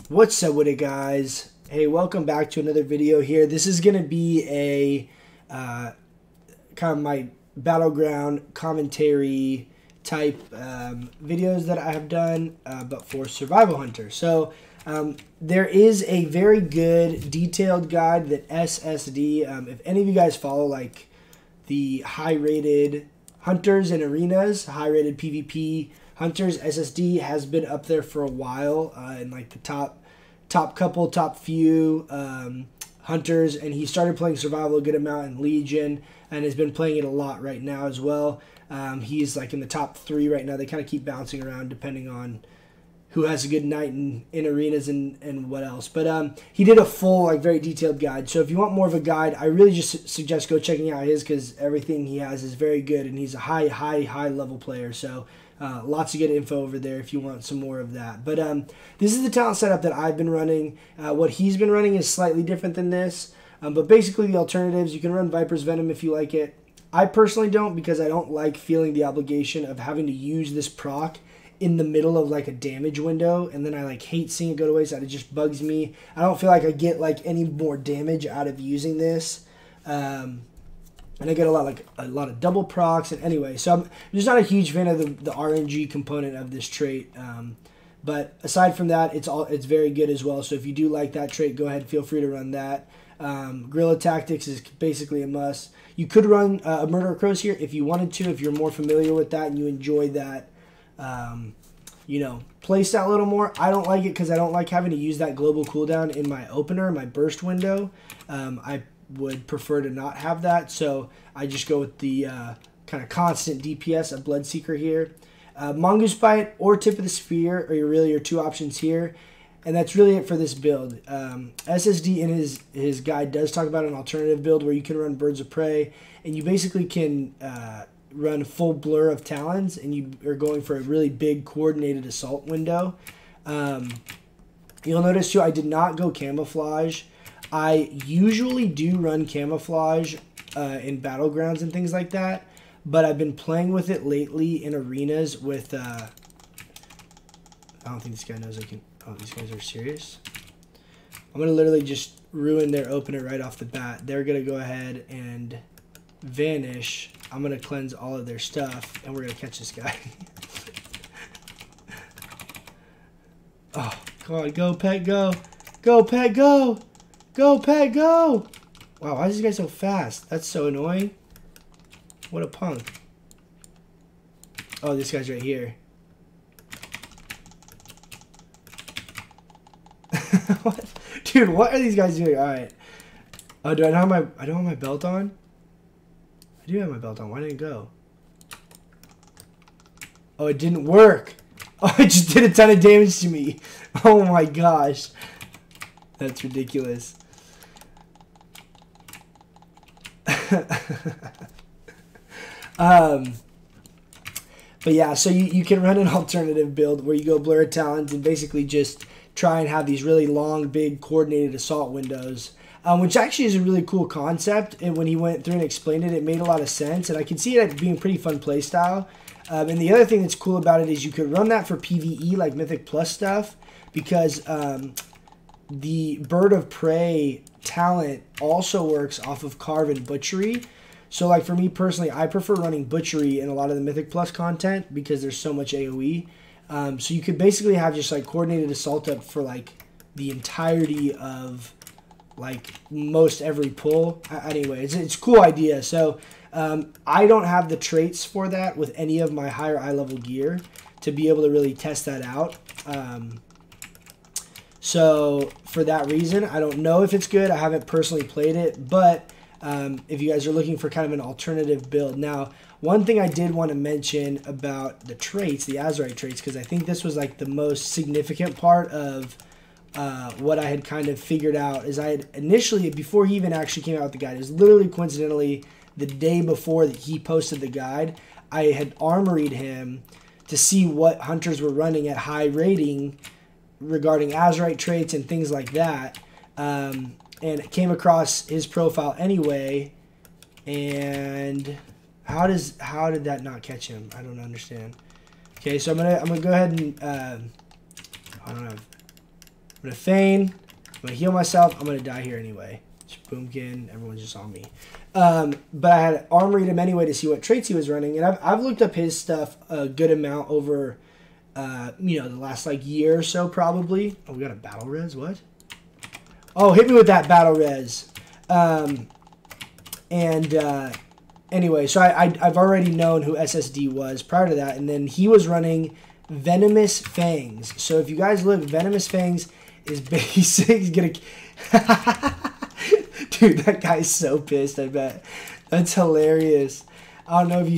What's up with it, guys? Hey, welcome back to another video here. This is going to be a kind of my Battleground commentary type videos that I have done, but for survival hunters. So there is a very good detailed guide that SSD, if any of you guys follow like the high rated hunters and arenas, high rated PvP hunters, SSD has been up there for a while in like the top few hunters, and he started playing survival a good amount in Legion and has been playing it a lot right now as well. He's like in the top 3 right now. They kind of keep bouncing around depending on who has a good night in arenas and what else. But he did a full, like, very detailed guide. So if you want more of a guide, I really just suggest go checking out his, because everything he has is very good, and he's a high level player. So lots of good info over there if you want some more of that. But this is the talent setup that I've been running. What he's been running is slightly different than this. But basically the alternatives, you can run Viper's Venom if you like it. I personally don't, because I don't like feeling the obligation of having to use this proc in the middle of like a damage window, and then I like hate seeing it go to waste. It just bugs me. I don't feel like I get like any more damage out of using this. And I get a lot of double procs, and anyway, so I'm just not a huge fan of the RNG component of this trait. But aside from that, it's very good as well. So if you do like that trait, go ahead, feel free to run that. Guerrilla Tactics is basically a must. You could run a Murder of Crows here if you wanted to, if you're more familiar with that and you enjoy that, you know, playstyle a little more. I don't like it because I don't like having to use that global cooldown in my opener, my burst window. I would prefer to not have that, so I just go with the kind of constant DPS of Bloodseeker here. Mongoose Bite or Tip of the Spear are really your 2 options here, and that's really it for this build. SSD in his guide does talk about an alternative build where you can run Birds of Prey, and you basically can run full Blur of Talons, and you are going for a really big coordinated assault window. You'll notice too, I did not go Camouflage. I usually do run Camouflage in Battlegrounds and things like that, but I've been playing with it lately in arenas with, I don't think this guy knows I can, oh, these guys are serious. I'm going to literally just ruin their opener right off the bat. They're going to go ahead and vanish. I'm going to cleanse all of their stuff, and we're going to catch this guy. Oh, come on, go, Pet, go. Go, Pet, go. Go, Pet, go! Wow, why is this guy so fast? That's so annoying. What a punk. Oh, this guy's right here. What? Dude, what are these guys doing? Alright. Oh, do I not have I don't have my belt on? I do have my belt on. Why didn't it go? Oh, it didn't work. Oh, it just did a ton of damage to me. Oh my gosh. That's ridiculous. But yeah, so you can run an alternative build where you go Blur of Talons and basically just try and have these really long, big, coordinated assault windows, which actually is a really cool concept. And when he went through and explained it, it made a lot of sense, and I can see it being a pretty fun play style. And the other thing that's cool about it is you could run that for PvE, like Mythic Plus stuff, because the Bird of Prey talent also works off of Carve and Butchery. So like for me personally, I prefer running Butchery in a lot of the Mythic Plus content because there's so much AoE. So you could basically have just like coordinated assault up for like the entirety of like most every pull. Anyway, it's a cool idea. So I don't have the traits for that with any of my higher eye level gear to be able to really test that out. So for that reason, I don't know if it's good. I haven't personally played it, but if you guys are looking for kind of an alternative build. Now, one thing I did want to mention about the traits, the Azurite traits, because I think this was like the most significant part of what I had kind of figured out, is I had initially, before he even actually came out with the guide, it was literally coincidentally the day before that he posted the guide, I had armoried him to see what hunters were running at high rating regarding Azurite traits and things like that, and came across his profile anyway. And how did that not catch him? I don't understand. Okay, so I'm gonna go ahead and I don't know. I'm going to feign. I'm going to heal myself. I'm going to die here anyway. Boomkin, everyone's just on me. But I had armoried him anyway to see what traits he was running, and I've looked up his stuff a good amount over, you know, the last like year or so probably. Oh, we got a battle res. What? Oh, hit me with that battle res. Anyway, so I've already known who SSD was prior to that, and then he was running Venomous Fangs. So if you guys look, Venomous Fangs is basic. He's gonna. Dude, that guy's so pissed, I bet. That's hilarious. I don't know if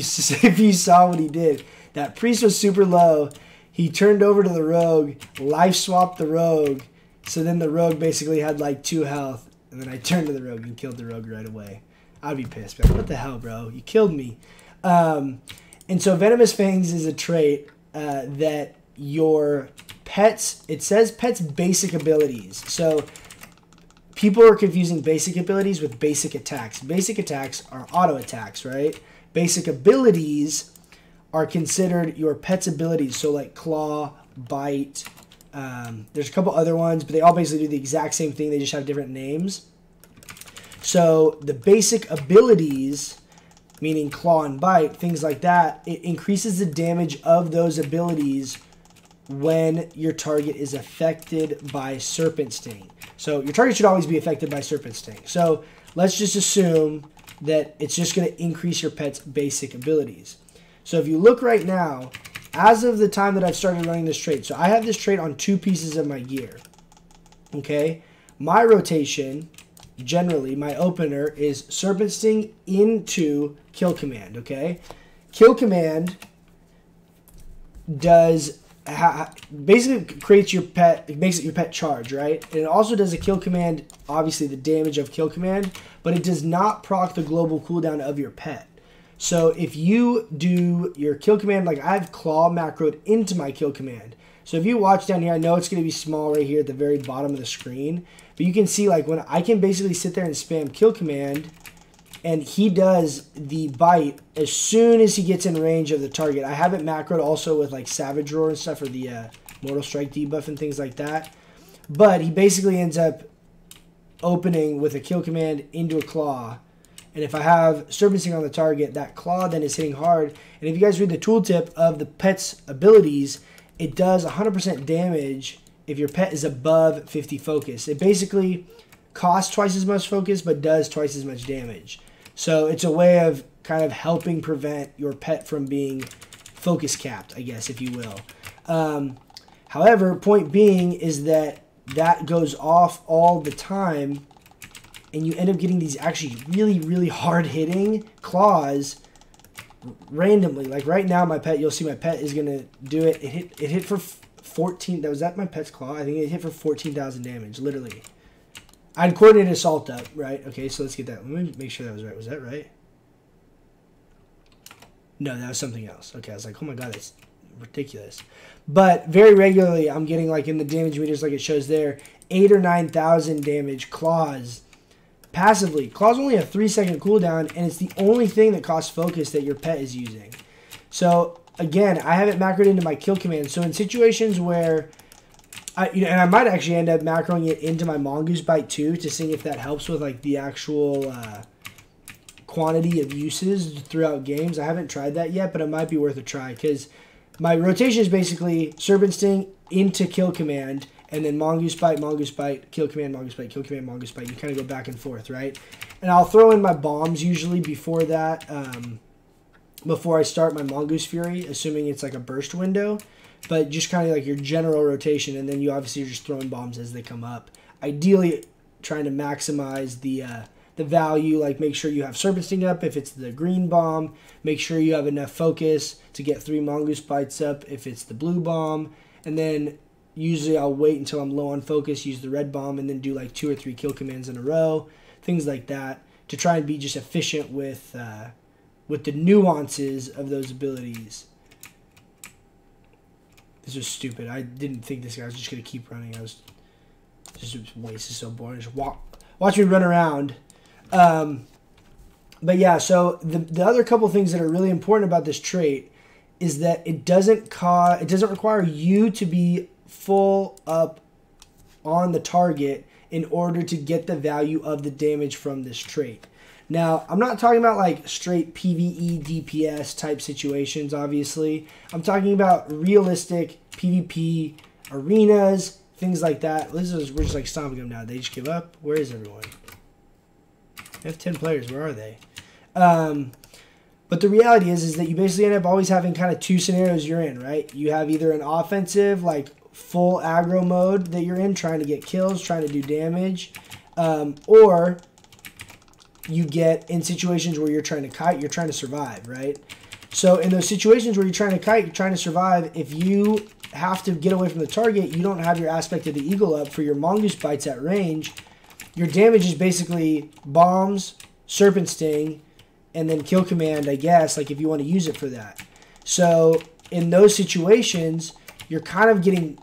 you saw what he did. That priest was super low. He turned over to the rogue, life swapped the rogue, so then the rogue basically had like 2 health, and then I turned to the rogue and killed the rogue right away. I'd be pissed, man. What the hell, bro? You killed me. And so Venomous Fangs is a trait that your pets, it says pets basic abilities. So people are confusing basic abilities with basic attacks. Basic attacks are auto attacks, right? Basic abilities are considered your pet's abilities. So like claw, bite. There's a couple other ones, but they all basically do the exact same thing. They just have different names. So the basic abilities, meaning claw and bite, things like that, it increases the damage of those abilities when your target is affected by Serpent Sting. So your target should always be affected by Serpent Sting. So let's just assume that it's just going to increase your pet's basic abilities. So if you look right now, as of the time that I've started running this trait, so I have this trait on 2 pieces of my gear. Okay? My rotation, generally, my opener is Serpent Sting into Kill Command, okay? Kill Command does basically creates your pet, it makes it your pet charge, right? And it also does a Kill Command, obviously the damage of Kill Command, but it does not proc the global cooldown of your pet. So if you do your Kill Command, like I have Claw macroed into my Kill Command. So if you watch down here, I know it's going to be small right here at the very bottom of the screen, but you can see like when I can basically sit there and spam Kill Command, and he does the bite as soon as he gets in range of the target. I have it macroed also with like Savage Roar and stuff for the Mortal Strike debuff and things like that. But he basically ends up opening with a Kill Command into a Claw. And if I have Serpent Sting on the target, that Claw then is hitting hard. And if you guys read the tooltip of the pet's abilities, it does 100% damage if your pet is above 50 focus. It basically costs twice as much focus, but does twice as much damage. So it's a way of kind of helping prevent your pet from being focus capped, I guess, if you will. However, point being is that that goes off all the time, and you end up getting these actually really, really hard-hitting claws randomly. Like right now, my pet, you'll see my pet is going to do it. It hit for 14. Was that my pet's claw? I think it hit for 14,000 damage, literally. I'd coordinated assault up, right? Okay, so let's get that. Let me make sure that was right. Was that right? No, that was something else. Okay, I was like, oh my god, that's ridiculous. But very regularly, I'm getting like in the damage meters, like it shows there, 8,000 or 9,000 damage claws passively. Claws only have 3-second cooldown, and it's the only thing that costs focus that your pet is using. So again, I have it macroed into my Kill Command. So in situations where and I might actually end up macroing it into my Mongoose Bite too to see if that helps with like the actual quantity of uses throughout games. I haven't tried that yet, but it might be worth a try because my rotation is basically Serpent Sting into Kill Command, and then Mongoose Bite, Kill Command, Mongoose Bite, Kill Command, Mongoose Bite. You kind of go back and forth, right? And I'll throw in my bombs usually before that, before I start my Mongoose Fury, assuming it's like a burst window. But just kind of like your general rotation, and then you obviously are just throwing bombs as they come up. Ideally, trying to maximize the value, like make sure you have Serpent Sting up if it's the green bomb. Make sure you have enough focus to get 3 Mongoose Bites up if it's the blue bomb. And then usually I'll wait until I'm low on focus, use the red bomb, and then do like 2 or 3 kill commands in a row. Things like that to try and be just efficient with the nuances of those abilities. This was stupid. I didn't think this guy was just going to keep running. I was just wasted, so boring. Just watch me run around. But yeah, so the other couple things that are really important about this trait is that it doesn't require you to be full up on the target in order to get the value of the damage from this trait. Now, I'm not talking about like straight PvE DPS type situations, obviously. I'm talking about realistic PvP arenas, things like that. We're just like stomping them now. They just give up. Where is everyone? We have 10 players. Where are they? But the reality is that you basically end up always having kind of two scenarios you're in, right? You have either an offensive, like full aggro mode that you're in, trying to get kills, trying to do damage, or you get in situations where you're trying to kite, you're trying to survive, right? So in those situations where you're trying to kite, you're trying to survive, if you have to get away from the target, you don't have your aspect of the eagle up for your mongoose bites at range, your damage is basically bombs, serpent sting, and then kill command, I guess, like if you want to use it for that. So in those situations, you're kind of getting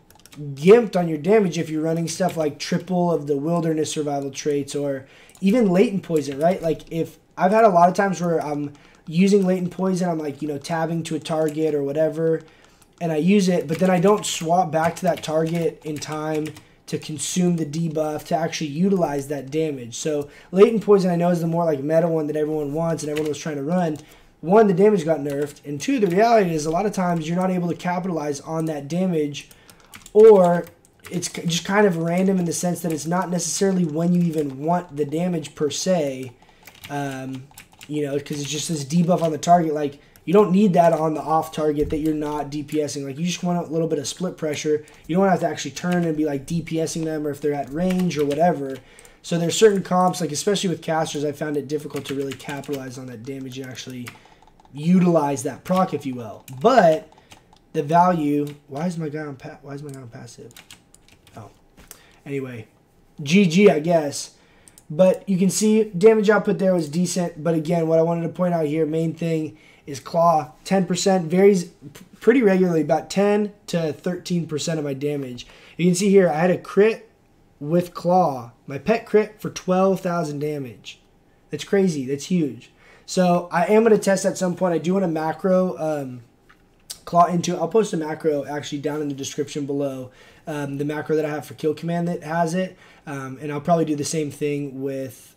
gimped on your damage if you're running stuff like triple of the wilderness survival traits or even latent poison, right? Like if I've had a lot of times where I'm using latent poison, I'm like, you know, tabbing to a target or whatever, and I use it, but then I don't swap back to that target in time to consume the debuff to actually utilize that damage. So latent poison I know is the more like meta one that everyone wants and everyone was trying to run. One, the damage got nerfed, and two, the reality is a lot of times you're not able to capitalize on that damage, or it's just kind of random in the sense that it's not necessarily when you even want the damage per se, you know, because it's just this debuff on the target. Like, you don't need that on the off target that you're not DPSing. Like, you just want a little bit of split pressure. You don't have to actually turn and be like DPSing them, or if they're at range or whatever. So there's certain comps, like especially with casters, I found it difficult to really capitalize on that damage and actually utilize that proc, if you will. But the value, why is my guy on passive? Oh, anyway, GG, I guess. But you can see damage output there was decent. But again, what I wanted to point out here, main thing is claw. 10% varies pretty regularly, about 10 to 13% of my damage. You can see here I had a crit with claw, my pet crit for 12,000 damage. That's crazy. That's huge. So I am going to test at some point. I do want to macro claw into. I'll post a macro actually down in the description below. The macro that I have for kill command that has it. And I'll probably do the same thing with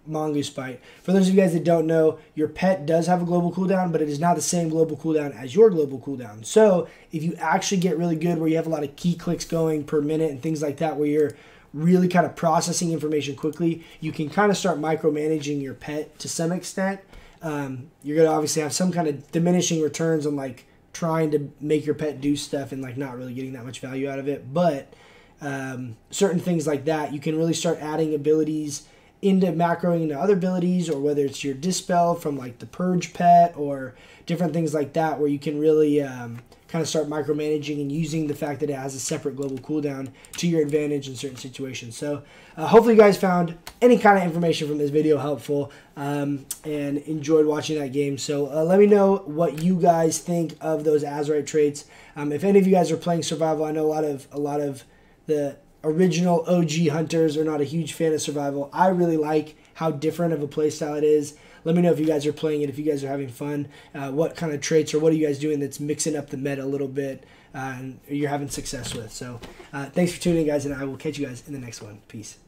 Mongoose Bite. For those of you guys that don't know, your pet does have a global cooldown, but it is not the same global cooldown as your global cooldown. So if you actually get really good where you have a lot of key clicks going per minute and things like that, where you're really kind of processing information quickly, you can kind of start micromanaging your pet to some extent. You're going to obviously have some kind of diminishing returns on like trying to make your pet do stuff and like not really getting that much value out of it. But certain things like that, you can really start adding abilities into macroing into other abilities, or whether it's your dispel from like the purge pet or different things like that, where you can really kind of start micromanaging and using the fact that it has a separate global cooldown to your advantage in certain situations. So hopefully you guys found any kind of information from this video helpful and enjoyed watching that game. So let me know what you guys think of those Azurite traits. If any of you guys are playing survival, I know a lot of the original OG hunters are not a huge fan of survival. I really like how different of a playstyle it is. Let me know if you guys are playing it, if you guys are having fun, what kind of traits or what are you guys doing that's mixing up the meta a little bit and you're having success with. So thanks for tuning in, guys, and I will catch you guys in the next one. Peace.